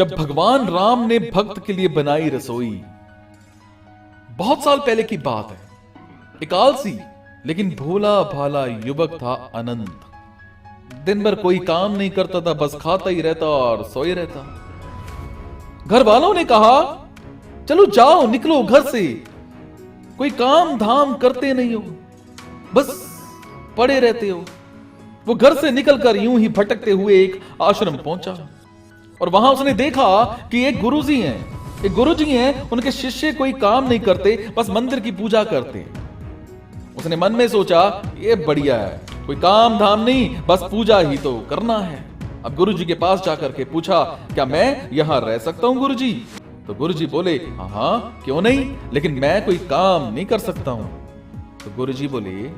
जब भगवान राम ने भक्त के लिए बनाई रसोई। बहुत साल पहले की बात है। एक आलसी लेकिन भोला भाला युवक था अनंत। दिन भर कोई काम नहीं करता था, बस खाता ही रहता और सोए रहता। घर वालों ने कहा, चलो जाओ, निकलो घर से, कोई काम धाम करते नहीं हो, बस पड़े रहते हो। वो घर से निकलकर यूं ही भटकते हुए एक आश्रम पहुंचा और वहां उसने देखा कि एक गुरुजी हैं, उनके शिष्य कोई काम नहीं करते, बस मंदिर की पूजा करते हैं। उसने मन में सोचा, ये बढ़िया है, कोई काम धाम नहीं, बस पूजा ही तो करना है। अब गुरुजी के पास जाकर के पूछा, क्या मैं यहां रह सकता हूं गुरुजी? तो गुरुजी बोले, हाँ क्यों नहीं, लेकिन मैं कोई काम नहीं कर सकता हूं। तो गुरुजी बोले,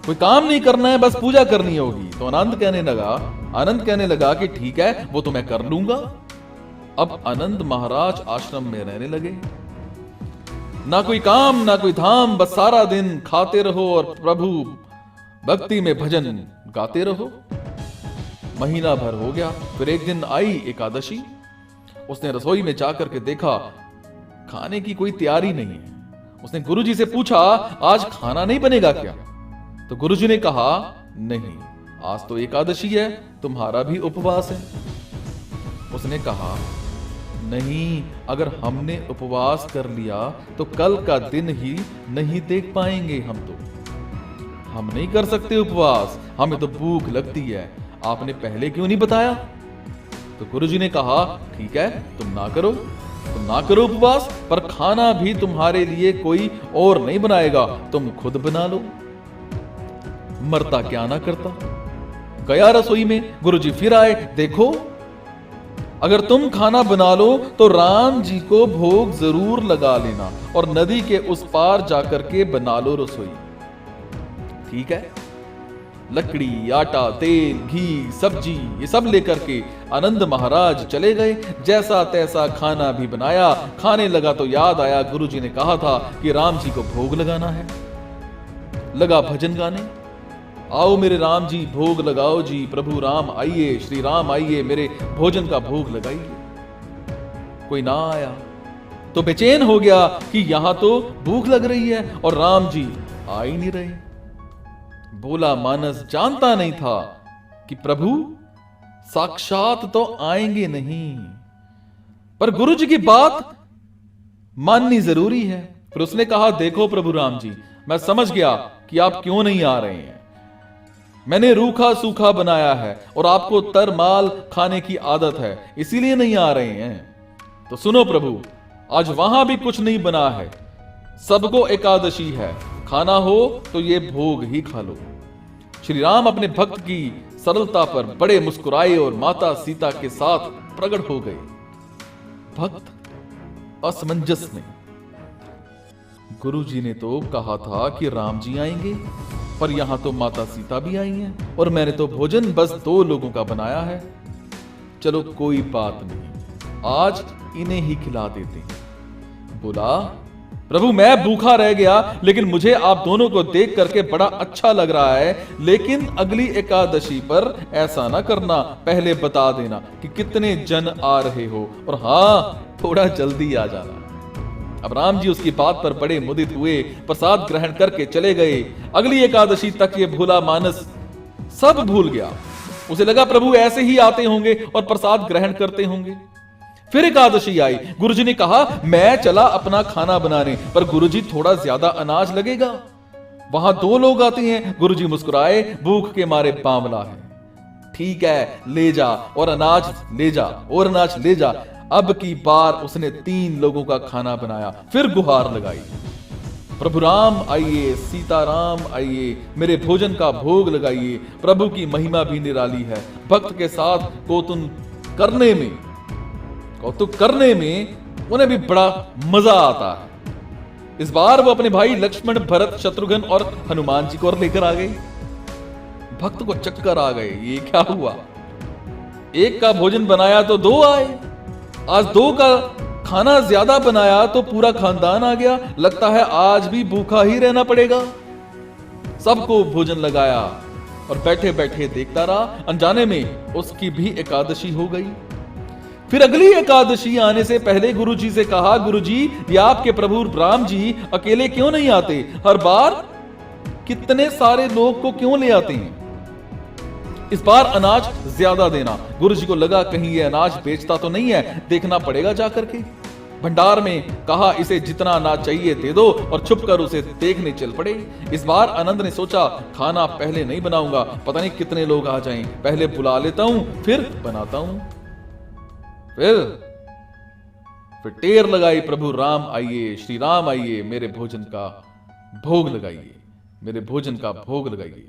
कोई काम नहीं करना है, बस पूजा करनी होगी। तो आनंद कहने लगा कि ठीक है, वो तो मैं कर लूंगा। अब आनंद महाराज आश्रम में रहने लगे। ना कोई काम ना कोई धाम, बस सारा दिन खाते रहो और प्रभु भक्ति में भजन गाते रहो। महीना भर हो गया। फिर एक दिन आई एकादशी। उसने रसोई में जाकर के देखा, खाने की कोई तैयारी नहीं है। उसने गुरुजी से पूछा, आज खाना नहीं बनेगा क्या? तो गुरुजी ने कहा, नहीं, आज तो एकादशी है, तुम्हारा भी उपवास है। उसने कहा, नहीं, अगर हमने उपवास कर लिया तो कल का दिन ही नहीं देख पाएंगे। हम नहीं कर सकते उपवास, हमें तो भूख लगती है, आपने पहले क्यों नहीं बताया? तो गुरुजी ने कहा, ठीक है, तुम ना करो उपवास, पर खाना भी तुम्हारे लिए कोई और नहीं बनाएगा, तुम खुद बना लो। मरता क्या ना करता। गया रसोई में, गुरुजी फिर आए, देखो अगर तुम खाना बना लो तो राम जी को भोग जरूर लगा लेना और नदी के उस पार जाकर के बना लो रसोई। ठीक है। लकड़ी, आटा, तेल, घी, सब्जी ये सब लेकर के आनंद महाराज चले गए। जैसा तैसा खाना भी बनाया। खाने लगा तो याद आया गुरुजी ने कहा था कि राम जी को भोग लगाना है। लगा भजन गाने, आओ मेरे राम जी भोग लगाओ जी, प्रभु राम आइए, श्री राम आइए, मेरे भोजन का भोग लगाइए। कोई ना आया तो बेचैन हो गया कि यहां तो भूख लग रही है और राम जी आ ही नहीं रहे। भोला मानस जानता नहीं था कि प्रभु साक्षात तो आएंगे नहीं, पर गुरुजी की बात माननी जरूरी है। फिर उसने कहा, देखो प्रभु राम जी, मैं समझ गया कि आप क्यों नहीं आ रहे हैं। मैंने रूखा सूखा बनाया है और आपको तरमाल खाने की आदत है, इसीलिए नहीं आ रहे हैं। तो सुनो प्रभु, आज वहां भी कुछ नहीं बना है, सबको एकादशी है, खाना हो तो ये भोग ही खा लो। श्री राम अपने भक्त की सरलता पर बड़े मुस्कुराए और माता सीता के साथ प्रकट हो गए। भक्त असमंजस में, गुरुजी ने तो कहा था कि राम जी आएंगे, पर यहां तो माता सीता भी आई हैं और मैंने तो भोजन बस 2 लोगों का बनाया है। चलो कोई बात नहीं, आज इन्हें ही खिला देते हैं। बोला, प्रभु मैं भूखा रह गया, लेकिन मुझे आप दोनों को देख करके बड़ा अच्छा लग रहा है, लेकिन अगली एकादशी पर ऐसा ना करना, पहले बता देना कि कितने जन आ रहे हो, और हाँ थोड़ा जल्दी आ जाना। अब राम जी उसकी बात पर बड़े मुदित हुए, प्रसाद ग्रहण करके चले गए। अगली एकादशी तक ये भोला मानस सब भूल गया। उसे लगा प्रभु ऐसे ही आते होंगे और प्रसाद ग्रहण करते होंगे। फिर एकादशी आई। गुरुजी ने कहा, मैं चला अपना खाना बनाने, पर गुरुजी थोड़ा ज्यादा अनाज लगेगा। वहां 2 लोग आते हैं। गुरुजी मुस्कुराए, भूख के मारे बावला है। ठीक है, ले जा और अनाज ले जा और अनाज ले जा। अब की बार उसने 3 लोगों का खाना बनाया। फिर गुहार लगाई, प्रभु राम आइए, सीताराम आइए, मेरे भोजन का भोग लगाइए। प्रभु की महिमा भी निराली है। भक्त के साथ कौतुक करने में उन्हें भी बड़ा मजा आता है। इस बार वो अपने भाई लक्ष्मण, भरत, शत्रुघ्न और हनुमान जी को लेकर आ गए। भक्त को चक्कर आ गए, ये क्या हुआ? एक का भोजन बनाया तो 2 आए, आज 2 का खाना ज्यादा बनाया तो पूरा खानदान आ गया। लगता है आज भी भूखा ही रहना पड़ेगा। सबको भोजन लगाया और बैठे बैठे देखता रहा। अनजाने में उसकी भी एकादशी हो गई। फिर अगली एकादशी आने से पहले गुरुजी से कहा, गुरुजी ये आपके प्रभु राम जी अकेले क्यों नहीं आते? हर बार कितने सारे लोग को क्यों ले आते हैं? इस बार अनाज ज्यादा देना। गुरुजी को लगा कहीं ये अनाज बेचता तो नहीं है, देखना पड़ेगा जाकर के। भंडार में कहा इसे जितना अनाज चाहिए दे दो और छुपकर उसे देखने चल पड़े। इस बार आनंद ने सोचा खाना पहले नहीं बनाऊंगा, पता नहीं कितने लोग आ जाएं, पहले बुला लेता हूं फिर बनाता हूं। फिर टेर लगाई, प्रभु राम आइए, श्री राम आइए, मेरे भोजन का भोग लगाइए, मेरे भोजन का भोग लगाइए।